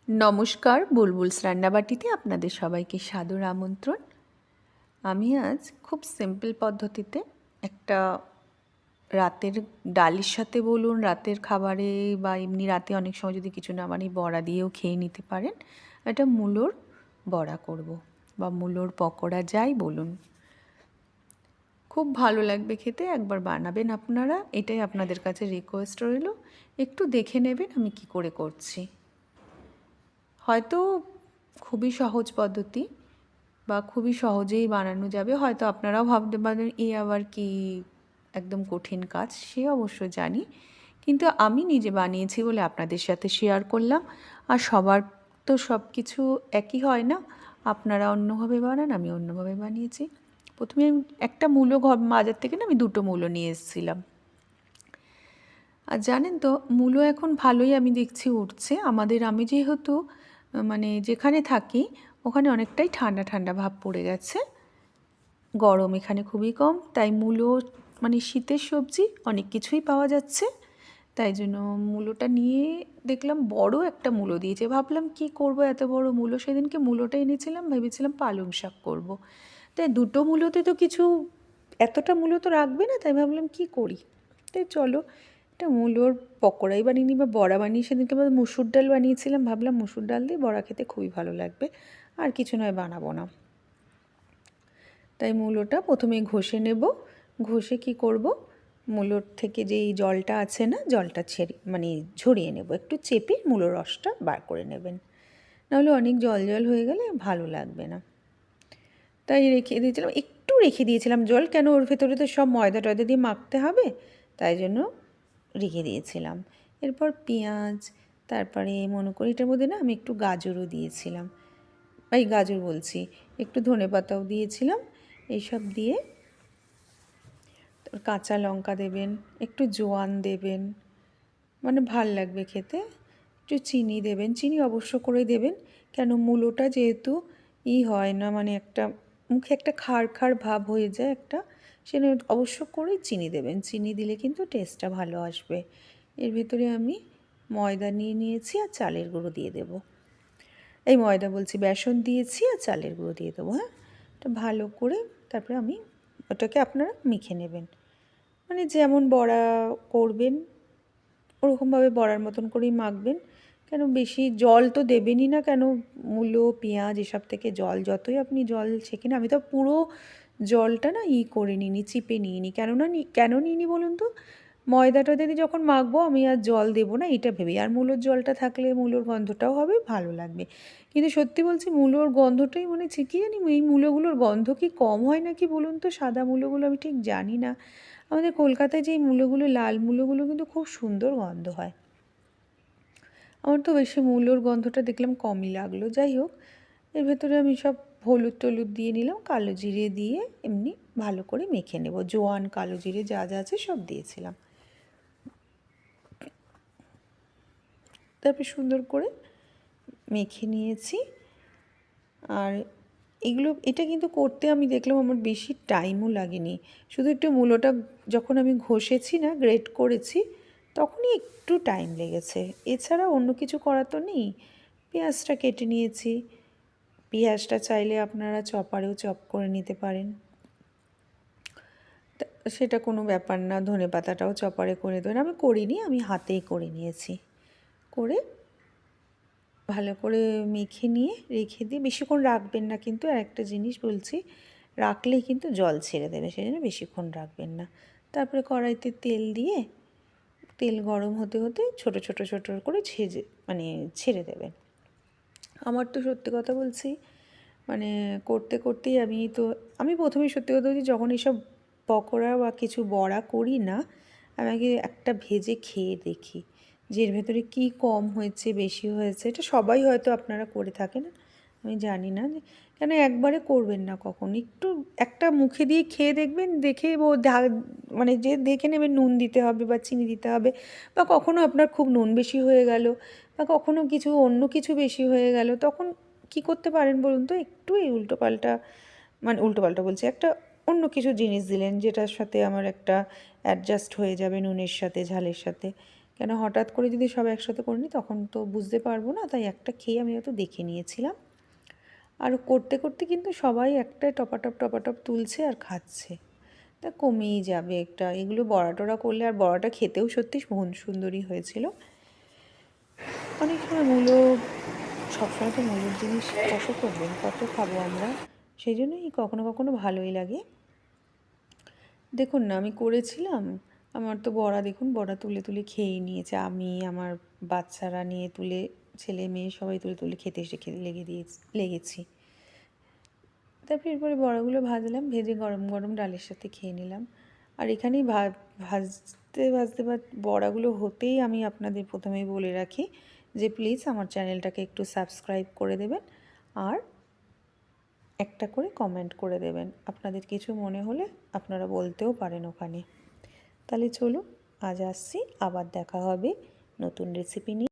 নমস্কার, বুলবুলস রান্নাবাটিতে আপনাদের সবাইকে সাদর আমন্ত্রণ। আমি আজ খুব সিম্পল পদ্ধতিতে একটা রাতের ডালের সাথে বলুন, রাতের খাবারে বা এমনি রাতে অনেক সময় যদি কিছু না বানিয়ে বড়া দিয়েও খেয়ে নিতে পারেন। একটা মূলোর বড়া করব বা মূলোর পকোড়া যাই বলুন। খুব ভালো লাগবে খেতে, একবার বানাবেন আপনারা। এটাই আপনাদের কাছে রিকোয়েস্ট রইল, একটু দেখে নেবেন আমি কি করে করছি। হয়তো খুবই সহজ পদ্ধতি বা খুবই সহজেই বানানো যাবে, হয়তো আপনারাও ভাবতে পারেন এ আবার কি একদম কঠিন কাজ, সে অবশ্য জানি, কিন্তু আমি নিজে বানিয়েছি বলে আপনাদের সাথে শেয়ার করলাম। আর সবার তো সব কিছু একই হয় না, আপনারা অন্যভাবে বানান, আমি অন্যভাবে বানিয়েছি। প্রথমে আমি একটা মূলো বাজার থেকে না আমি দুটো মূলো নিয়ে এসেছিলাম। আর জানেন তো মূলো এখন ভালোই আমি দেখছি উঠছে। আমি যেহেতু মানে যেখানে থাকি ওখানে অনেকটাই ঠান্ডা ঠান্ডা ভাব পড়ে গেছে, গরম এখানে খুবই কম, তাই মূলো মানে শীতের সবজি অনেক কিছুই পাওয়া যাচ্ছে। তাই জন্য মূলোটা নিয়ে দেখলাম বড় একটা মূলো দিয়েছে, ভাবলাম কি করব এত বড় মূলো, সেদিনকে মূলোটা এনেছিলাম, ভেবেছিলাম পালং শাক করব। তাই দুটো মূলোতে তো কিছু এতটা মূলো তো রাখবে না, তাই ভাবলাম কি করি, তাই চলো একটা মূলোর পকোড়াই বানিয়ে নিই বা বড়া বানিয়ে। সেদিনকে আবার মুসুর ডাল বানিয়েছিলাম, ভাবলাম মুসুর ডাল দিয়ে বড়া খেতে খুবই ভালো লাগবে, আর কিছু নয় বানাবো না। তাই মূলোটা প্রথমে ঘষে নেব। ঘষে কি করব, মূলোর থেকে যেই জলটা আছে না, জলটা ঝরিয়ে নেব, একটু চেপে মূলোর রসটা বার করে নেবেন, নাহলে অনেক জল জল হয়ে গেলে ভালো লাগবে না। তাই রেখে দিয়েছিলাম জল, কেন ওর ভেতরে তো সব ময়দা টয়দা দিয়ে মাখতে হবে, তাই জন্য রেখে দিয়েছিলাম। এরপর পেঁয়াজ, তারপরে মনে করি এটার মধ্যে না আমি একটু গাজরও দিয়েছিলাম, গাজর বলছি, একটু ধনেপাতাও দিয়েছিলাম। এইসব দিয়ে কাঁচা লঙ্কা দেবেন, একটু জোয়ান দেবেন, মানে ভাল লাগবে খেতে। একটু চিনি দেবেন, চিনি অবশ্য করে দেবেন, কেন মূলোটা যেহেতু হয় না, মানে একটা মুখে একটা খাড় খাড় ভাব হয়ে যায় একটা, সেটা অবশ্য করেই চিনি দেবেন। চিনি দিলে কিন্তু টেস্টটা ভালো আসবে। এর ভেতরে আমি ময়দা নিয়ে নিয়েছি আর চালের গুঁড়ো দিয়ে দেবো, ময়দা বলছি, বেসন দিয়েছি আর চালের গুঁড়ো দিয়ে দেবো। হ্যাঁ, এটা ভালো করে তারপরে ওটাকে আপনারা মেখে নেবেন, মানে যেমন বড়া করবেন ওরকমভাবে বড়ার মতন করেই মাখবেন। কেন বেশি জল তো দেবেনই না, কেন মূলো পেঁয়াজ এসব থেকে জল যতই আপনি জল ছেঁকে না, আমি তো পুরো জলটা না করে নিইনি, চিপে নিইনি। কেন নিইনি বলুন তো, ময়দাটা দিয়ে যখন মাখবো আমি আর জল দেবো না এটা ভেবেই, আর মূলোর জলটা থাকলে মূলোর গন্ধটাও হবে, ভালো লাগবে। কিন্তু সত্যি বলছি মূলোর গন্ধটাই মনে হচ্ছে কী জানি, এই মূলোগুলোর গন্ধ কি কম হয় নাকি বলুন তো, সাদা মূলোগুলো আমি ঠিক জানি না। আমাদের কলকাতায় যেই মূলোগুলো, লাল মূলোগুলো কিন্তু খুব সুন্দর গন্ধ হয়। আমার তো বেশি মূলোর গন্ধটা দেখলাম কমই লাগলো। যাই হোক, এর ভেতরে আমি সব হলুদ টলুদ দিয়ে নিলাম, কালো জিরে দিয়ে এমনি ভালো করে মেখে নেব, জোয়ান কালো জিরে যা যা আছে সব দিয়েছিলাম। তারপর সুন্দর করে মেখে নিয়েছি। আর এটা কিন্তু করতে আমি দেখলাম আমার বেশি টাইমও লাগেনি, শুধু একটু মূলোটা যখন আমি ঘষেছি না, গ্রেট করেছি, তখনই একটু টাইম লেগেছে, এছাড়া অন্য কিছু করা তো নেই। পেঁয়াজটা কেটে নিয়েছি, পেঁয়াজটা চাইলে আপনারা চপারেও চপ করে নিতে পারেন, সেটা কোনো ব্যাপার না। ধনেপাতাটাও চপারে করে দেবেন, আমি করিনি, আমি হাতেই করে নিয়েছি। করে ভালো করে মেখে নিয়ে রেখে দিয়ে বেশিক্ষণ রাখবেন না, কিন্তু আর একটা জিনিস বলছি, রাখলেই কিন্তু জল ছেড়ে দেবে, সেই জন্য বেশিক্ষণ রাখবেন না। তারপরে কড়াইতে তেল দিয়ে, তেল গরম হতে হতে ছোটো ছোটো ছোটো করে ছেড়ে দেবেন। আমার তো সত্যি কথা বলছি, মানে করতে করতেই আমি প্রথমে সত্যি কথা বলছি, যখন এইসব পকোড়া বা কিছু বড়া করি না, আমি আগে একটা ভেজে খেয়ে দেখি যে এর ভেতরে কী কম হয়েছে বেশি হয়েছে। এটা সবাই হয়তো আপনারা করে থাকেন, আমি জানি না, কেন একবারে করবেন না কখন, একটু একটা মুখে দিয়ে খেয়ে দেখবেন, দেখে মানে যে দেখে নেবেন নুন দিতে হবে বা চিনি দিতে হবে, বা কখনো আপনার খুব নুন বেশি হয়ে গেল বা কখনো অন্য কিছু বেশি হয়ে গেল, তখন কি করতে পারেন বলুন তো, একটু এই উল্টোপাল্টা বলছি, একটা অন্য কিছু জিনিস দিলেন যেটার সাথে আমার একটা অ্যাডজাস্ট হয়ে যাবে নুনের সাথে ঝালের সাথে, কেন হঠাৎ করে যদি সব একসাথে করে নিই তখন তো বুঝতে পারবো না, তাই একটা খেয়ে আমি হয়তো দেখে নিয়েছিলাম। আর করতে করতে কিন্তু সবাই একটা টপাটপ তুলছে আর খাচ্ছে, তা কমেই যাবে একটা। এগুলো বড়া টড়া করলে, আর বড়াটা খেতেও সত্যি ভীষণ সুন্দরই হয়েছিল। অনেক সময় মূলো, সবসময় তো মূলোর জিনিস কত করবেন, কত খাবো আমরা, সেই জন্যই কখনো কখনো ভালোই লাগে। দেখুন না, আমি করেছিলাম, আমার তো বড়া, দেখুন বড়া তুলে তুলে খেয়েই নিয়েছে। আমি, আমার বাচ্চারা নিয়ে তুলে, ছেলে মেয়ে সবাই তুলে তুলে খেতে এসে লেগেছি। তারপর এরপরে বড়াগুলো ভাজলাম, ভেজে গরম গরম ডালের সাথে খেয়ে নিলাম। আর এখানেই ভাজতে ভাজতে বড়াগুলো হতেই আমি আপনাদের প্রথমেই বলে রাখি যে প্লিজ আমার চ্যানেলটাকে একটু সাবস্ক্রাইব করে দেবেন আর একটা করে কমেন্ট করে দেবেন। আপনাদের কিছু মনে হলে আপনারা বলতেও পারেন ওখানে। তাহলে চলুন, আজ আসছি, আবার দেখা হবে নতুন রেসিপি নিয়ে।